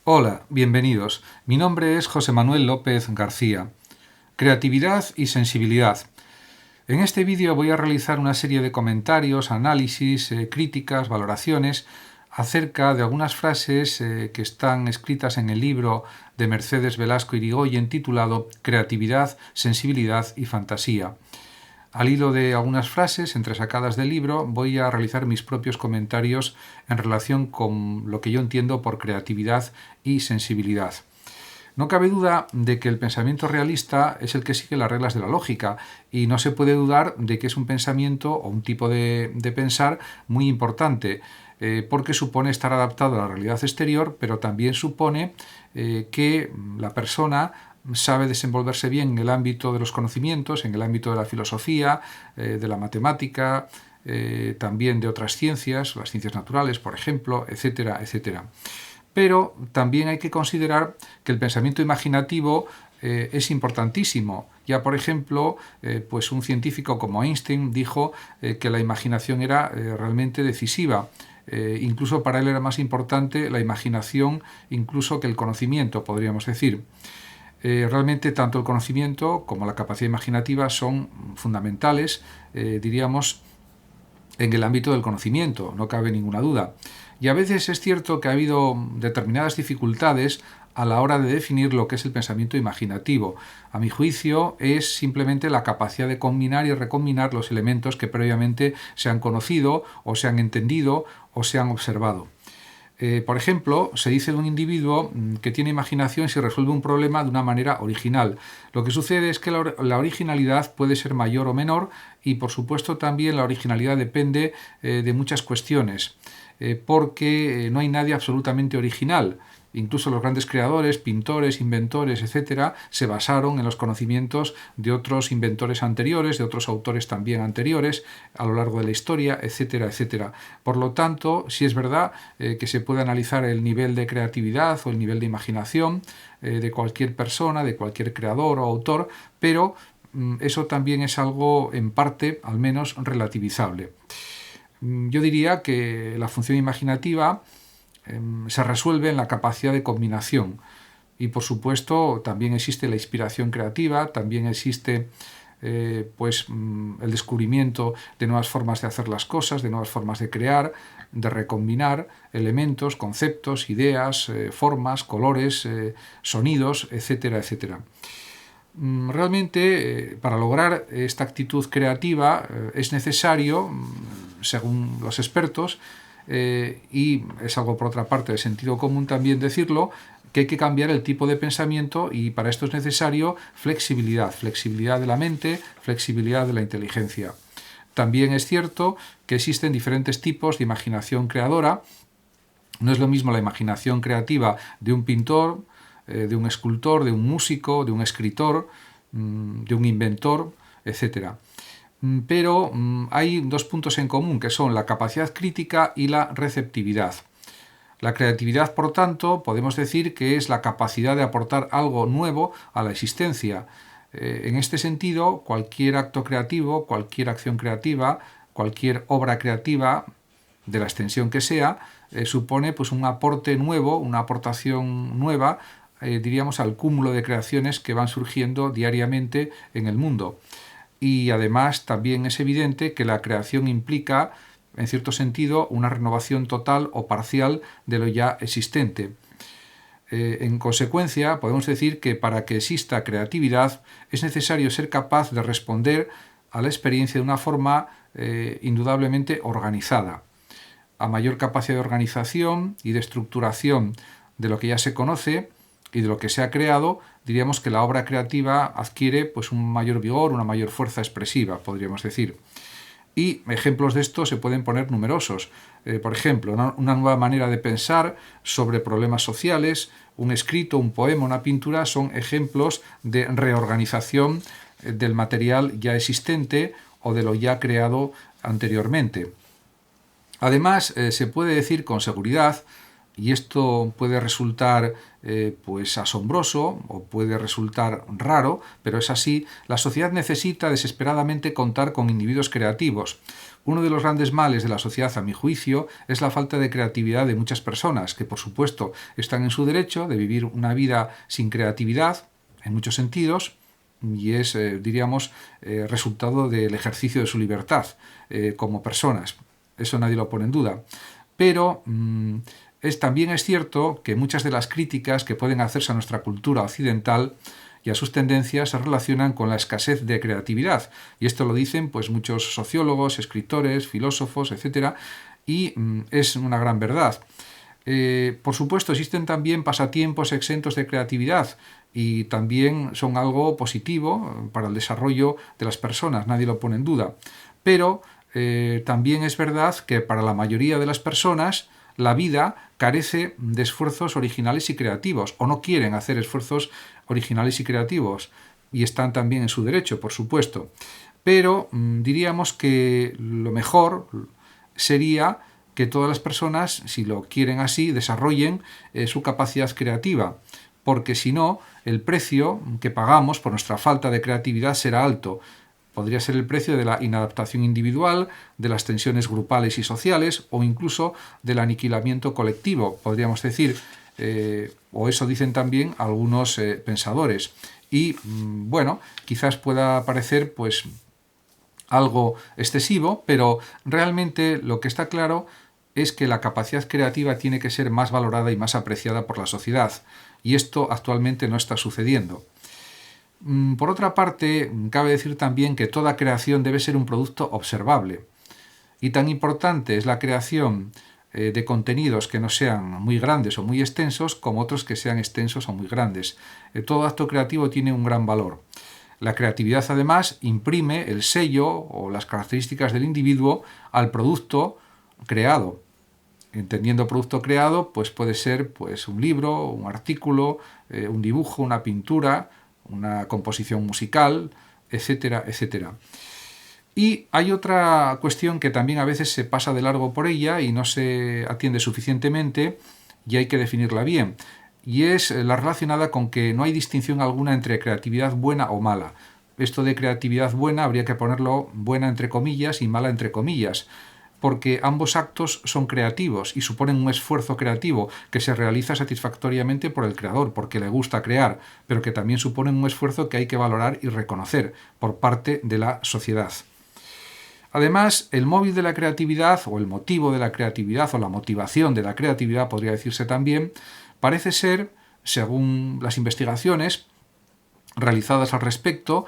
Hola, bienvenidos. Mi nombre es José Manuel López García. Creatividad y sensibilidad. En este vídeo voy a realizar una serie de comentarios, análisis, críticas, valoraciones acerca de algunas frases que están escritas en el libro de Mercedes Velasco Irigoyen titulado Creatividad, sensibilidad y fantasía. Al hilo de algunas frases entresacadas del libro, voy a realizar mis propios comentarios en relación con lo que yo entiendo por creatividad y sensibilidad. No cabe duda de que el pensamiento realista es el que sigue las reglas de la lógica y no se puede dudar de que es un pensamiento o un tipo de pensar muy importante, porque supone estar adaptado a la realidad exterior, pero también supone que la persona sabe desenvolverse bien en el ámbito de los conocimientos, en el ámbito de la filosofía, de la matemática, también de otras ciencias, las ciencias naturales, por ejemplo, etcétera, etcétera. Pero también hay que considerar que el pensamiento imaginativo es importantísimo. Ya, por ejemplo, pues un científico como Einstein dijo que la imaginación era realmente decisiva. Incluso para él era más importante la imaginación incluso que el conocimiento, podríamos decir. Realmente tanto el conocimiento como la capacidad imaginativa son fundamentales, diríamos, en el ámbito del conocimiento, no cabe ninguna duda. Y a veces es cierto que ha habido determinadas dificultades a la hora de definir lo que es el pensamiento imaginativo. A mi juicio es simplemente la capacidad de combinar y recombinar los elementos que previamente se han conocido o se han entendido o se han observado. Por ejemplo, se dice de un individuo que tiene imaginación si resuelve un problema de una manera original. Lo que sucede es que la originalidad puede ser mayor o menor y, por supuesto, también la originalidad depende de muchas cuestiones, porque no hay nadie absolutamente original. Incluso los grandes creadores, pintores, inventores, etcétera, se basaron en los conocimientos de otros inventores anteriores, de otros autores también anteriores, a lo largo de la historia, etcétera, etcétera. Por lo tanto, sí es verdad que se puede analizar el nivel de creatividad o el nivel de imaginación de cualquier persona, de cualquier creador o autor, pero eso también es algo, en parte, al menos, relativizable. Yo diría que la función imaginativa se resuelve en la capacidad de combinación y, por supuesto, también existe la inspiración creativa, también existe el descubrimiento de nuevas formas de hacer las cosas, de nuevas formas de crear, de recombinar elementos, conceptos, ideas, formas, colores, sonidos, etcétera, etcétera. Realmente, para lograr esta actitud creativa es necesario, según los expertos, y es algo por otra parte de sentido común también decirlo, que hay que cambiar el tipo de pensamiento y para esto es necesario flexibilidad de la mente, flexibilidad de la inteligencia. También es cierto que existen diferentes tipos de imaginación creadora. No es lo mismo la imaginación creativa de un pintor, de un escultor, de un músico, de un escritor, de un inventor, etc. Pero hay dos puntos en común, que son la capacidad crítica y la receptividad. La creatividad, por tanto, podemos decir que es la capacidad de aportar algo nuevo a la existencia. En este sentido, cualquier acto creativo, cualquier acción creativa, cualquier obra creativa, de la extensión que sea, supone pues, un aporte nuevo, una aportación nueva, diríamos, al cúmulo de creaciones que van surgiendo diariamente en el mundo. Y además también es evidente que la creación implica, en cierto sentido, una renovación total o parcial de lo ya existente. En consecuencia, podemos decir que para que exista creatividad es necesario ser capaz de responder a la experiencia de una forma indudablemente organizada. A mayor capacidad de organización y de estructuración de lo que ya se conoce y de lo que se ha creado, diríamos que la obra creativa adquiere pues, un mayor vigor, una mayor fuerza expresiva, podríamos decir. Y ejemplos de esto se pueden poner numerosos. Por ejemplo, una nueva manera de pensar sobre problemas sociales, un escrito, un poema, una pintura, son ejemplos de reorganización del material ya existente o de lo ya creado anteriormente. Además, se puede decir con seguridad, y esto puede resultar pues asombroso o puede resultar raro, pero es así, la sociedad necesita desesperadamente contar con individuos creativos. Uno de los grandes males de la sociedad, a mi juicio, es la falta de creatividad de muchas personas, que por supuesto están en su derecho de vivir una vida sin creatividad, en muchos sentidos, y es, diríamos, resultado del ejercicio de su libertad como personas. Eso nadie lo pone en duda. Pero también es cierto que muchas de las críticas que pueden hacerse a nuestra cultura occidental y a sus tendencias se relacionan con la escasez de creatividad. Y esto lo dicen pues muchos sociólogos, escritores, filósofos, etc. Y es una gran verdad. Por supuesto, existen también pasatiempos exentos de creatividad y también son algo positivo para el desarrollo de las personas, nadie lo pone en duda. Pero también es verdad que para la mayoría de las personas la vida carece de esfuerzos originales y creativos, o no quieren hacer esfuerzos originales y creativos, y están también en su derecho, por supuesto. Pero diríamos que lo mejor sería que todas las personas, si lo quieren así, desarrollen su capacidad creativa, porque si no, el precio que pagamos por nuestra falta de creatividad será alto. Podría ser el precio de la inadaptación individual, de las tensiones grupales y sociales o incluso del aniquilamiento colectivo, podríamos decir, o eso dicen también algunos pensadores. Y bueno, quizás pueda parecer pues algo excesivo, pero realmente lo que está claro es que la capacidad creativa tiene que ser más valorada y más apreciada por la sociedad, y esto actualmente no está sucediendo. Por otra parte, cabe decir también que toda creación debe ser un producto observable. Y tan importante es la creación de contenidos que no sean muy grandes o muy extensos como otros que sean extensos o muy grandes. Todo acto creativo tiene un gran valor. La creatividad, además, imprime el sello o las características del individuo al producto creado. Entendiendo producto creado, pues puede ser pues, un libro, un artículo, un dibujo, una pintura, una composición musical, etcétera, etcétera. Y hay otra cuestión que también a veces se pasa de largo por ella y no se atiende suficientemente y hay que definirla bien. Y es la relacionada con que no hay distinción alguna entre creatividad buena o mala. Esto de creatividad buena habría que ponerlo buena entre comillas y mala entre comillas, porque ambos actos son creativos y suponen un esfuerzo creativo que se realiza satisfactoriamente por el creador, porque le gusta crear, pero que también suponen un esfuerzo que hay que valorar y reconocer por parte de la sociedad. Además, el móvil de la creatividad, o el motivo de la creatividad, o la motivación de la creatividad, podría decirse también, parece ser, según las investigaciones realizadas al respecto,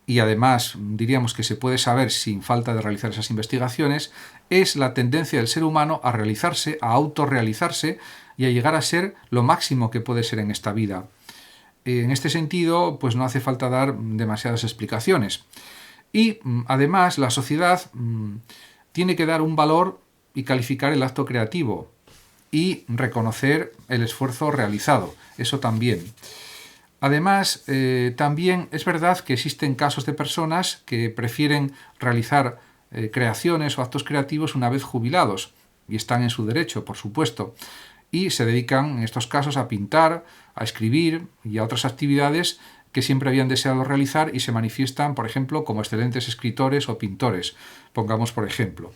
y además diríamos que se puede saber sin falta de realizar esas investigaciones, es la tendencia del ser humano a realizarse, a autorrealizarse y a llegar a ser lo máximo que puede ser en esta vida. En este sentido, pues no hace falta dar demasiadas explicaciones. Y además la sociedad tiene que dar un valor y calificar el acto creativo y reconocer el esfuerzo realizado. Eso también. Además, también es verdad que existen casos de personas que prefieren realizar creaciones o actos creativos una vez jubilados, y están en su derecho, por supuesto, y se dedican en estos casos a pintar, a escribir y a otras actividades que siempre habían deseado realizar y se manifiestan, por ejemplo, como excelentes escritores o pintores. Pongamos por ejemplo.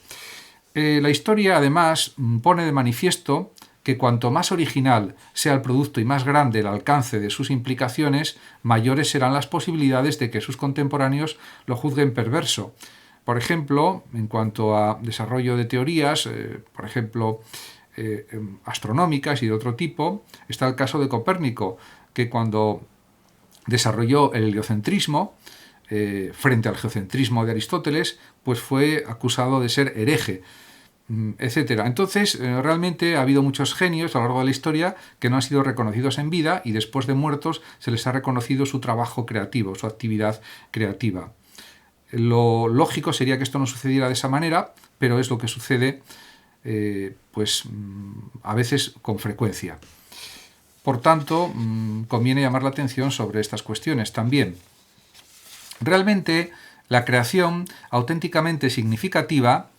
La historia, además, pone de manifiesto que cuanto más original sea el producto y más grande el alcance de sus implicaciones, mayores serán las posibilidades de que sus contemporáneos lo juzguen perverso. Por ejemplo, en cuanto a desarrollo de teorías, por ejemplo, astronómicas y de otro tipo, está el caso de Copérnico, que cuando desarrolló el heliocentrismo, frente al geocentrismo de Aristóteles, pues fue acusado de ser hereje, etcétera. Entonces, realmente ha habido muchos genios a lo largo de la historia que no han sido reconocidos en vida y después de muertos se les ha reconocido su trabajo creativo, su actividad creativa. Lo lógico sería que esto no sucediera de esa manera, pero es lo que sucede pues a veces con frecuencia. Por tanto, conviene llamar la atención sobre estas cuestiones también. Realmente, la creación auténticamente significativa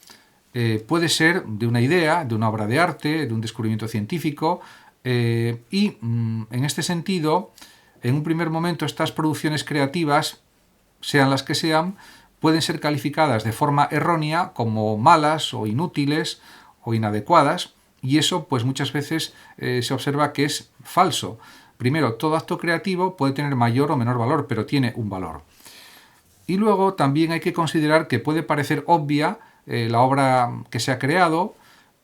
puede ser de una idea, de una obra de arte, de un descubrimiento científico, y en este sentido, en un primer momento, estas producciones creativas, sean las que sean, pueden ser calificadas de forma errónea como malas o inútiles o inadecuadas, y eso pues muchas veces se observa que es falso. Primero, todo acto creativo puede tener mayor o menor valor, pero tiene un valor. Y luego también hay que considerar que puede parecer obvia la obra que se ha creado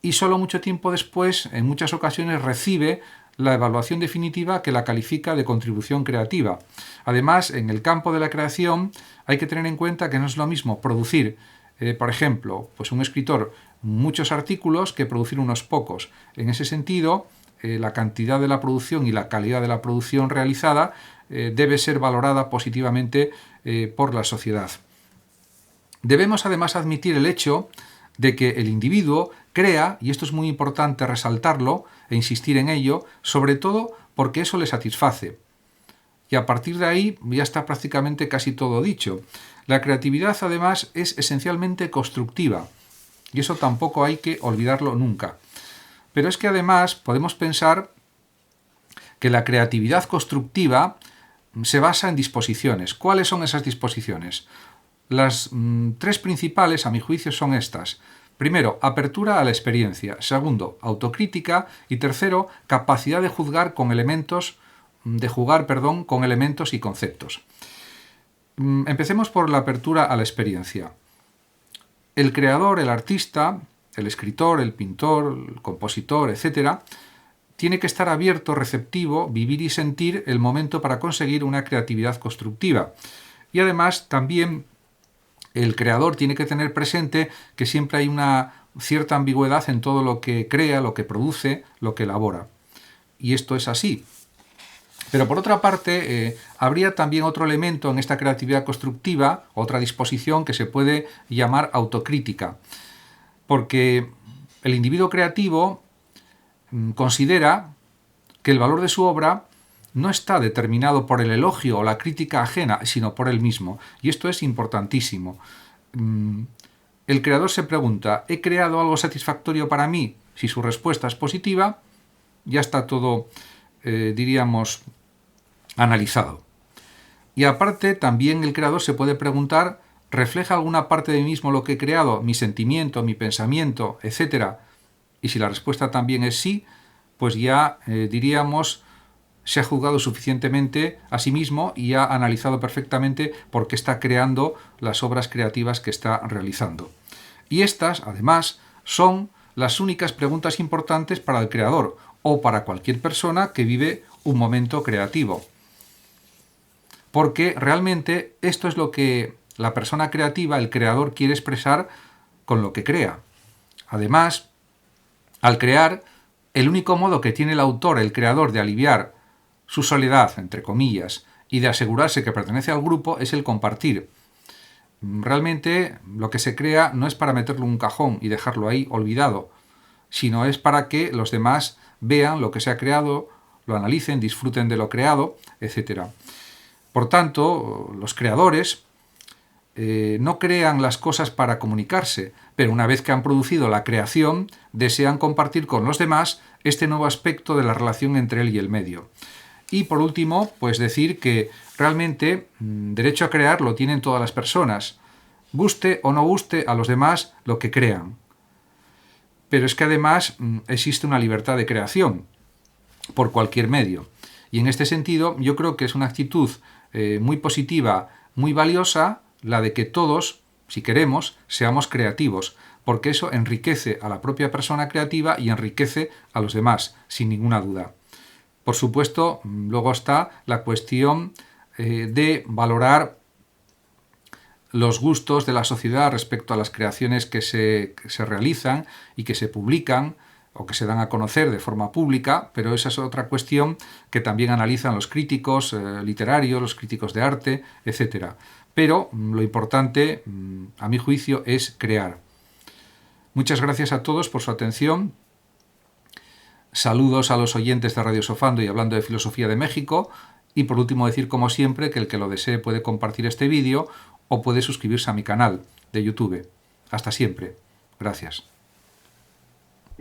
y solo mucho tiempo después, en muchas ocasiones, recibe la evaluación definitiva que la califica de contribución creativa. Además, en el campo de la creación hay que tener en cuenta que no es lo mismo producir, por ejemplo, pues un escritor, muchos artículos que producir unos pocos. En ese sentido, la cantidad de la producción y la calidad de la producción realizada debe ser valorada positivamente por la sociedad. Debemos además admitir el hecho de que el individuo crea, y esto es muy importante resaltarlo e insistir en ello, sobre todo porque eso le satisface. Y a partir de ahí ya está prácticamente casi todo dicho. La creatividad además es esencialmente constructiva, y eso tampoco hay que olvidarlo nunca. Pero es que además podemos pensar que la creatividad constructiva se basa en disposiciones. ¿Cuáles son esas disposiciones? Las tres principales, a mi juicio, son estas. Primero, apertura a la experiencia. Segundo, autocrítica. Y tercero, capacidad de jugar con elementos y conceptos. Empecemos por la apertura a la experiencia. El creador, el artista, el escritor, el pintor, el compositor, etc., tiene que estar abierto, receptivo, vivir y sentir el momento para conseguir una creatividad constructiva. Y además también el creador tiene que tener presente que siempre hay una cierta ambigüedad en todo lo que crea, lo que produce, lo que elabora. Y esto es así. Pero por otra parte, habría también otro elemento en esta creatividad constructiva, otra disposición que se puede llamar autocrítica. Porque el individuo creativo considera que el valor de su obra no está determinado por el elogio o la crítica ajena, sino por él mismo. Y esto es importantísimo. El creador se pregunta, ¿he creado algo satisfactorio para mí? Si su respuesta es positiva, ya está todo, analizado. Y aparte, también el creador se puede preguntar, ¿refleja alguna parte de mí mismo lo que he creado? ¿Mi sentimiento, mi pensamiento, etcétera? Y si la respuesta también es sí, pues ya se ha juzgado suficientemente a sí mismo y ha analizado perfectamente por qué está creando las obras creativas que está realizando. Y estas, además, son las únicas preguntas importantes para el creador o para cualquier persona que vive un momento creativo. Porque realmente esto es lo que la persona creativa, el creador, quiere expresar con lo que crea. Además, al crear, el único modo que tiene el autor, el creador, de aliviar su soledad, entre comillas, y de asegurarse que pertenece al grupo es el compartir. Realmente lo que se crea no es para meterlo en un cajón y dejarlo ahí olvidado, sino es para que los demás vean lo que se ha creado, lo analicen, disfruten de lo creado, etc. Por tanto, los creadores no crean las cosas para comunicarse, pero una vez que han producido la creación, desean compartir con los demás este nuevo aspecto de la relación entre él y el medio. Y por último, pues decir que realmente derecho a crear lo tienen todas las personas, guste o no guste a los demás lo que crean. Pero es que además existe una libertad de creación por cualquier medio. Y en este sentido yo creo que es una actitud muy positiva, muy valiosa, la de que todos, si queremos, seamos creativos, porque eso enriquece a la propia persona creativa y enriquece a los demás, sin ninguna duda. Por supuesto, luego está la cuestión de valorar los gustos de la sociedad respecto a las creaciones que se realizan y que se publican o que se dan a conocer de forma pública, pero esa es otra cuestión que también analizan los críticos literarios, los críticos de arte, etc. Pero lo importante, a mi juicio, es crear. Muchas gracias a todos por su atención. Saludos a los oyentes de Radio Sofando y Hablando de Filosofía de México. Y por último decir, como siempre, que el que lo desee puede compartir este vídeo o puede suscribirse a mi canal de YouTube. Hasta siempre. Gracias.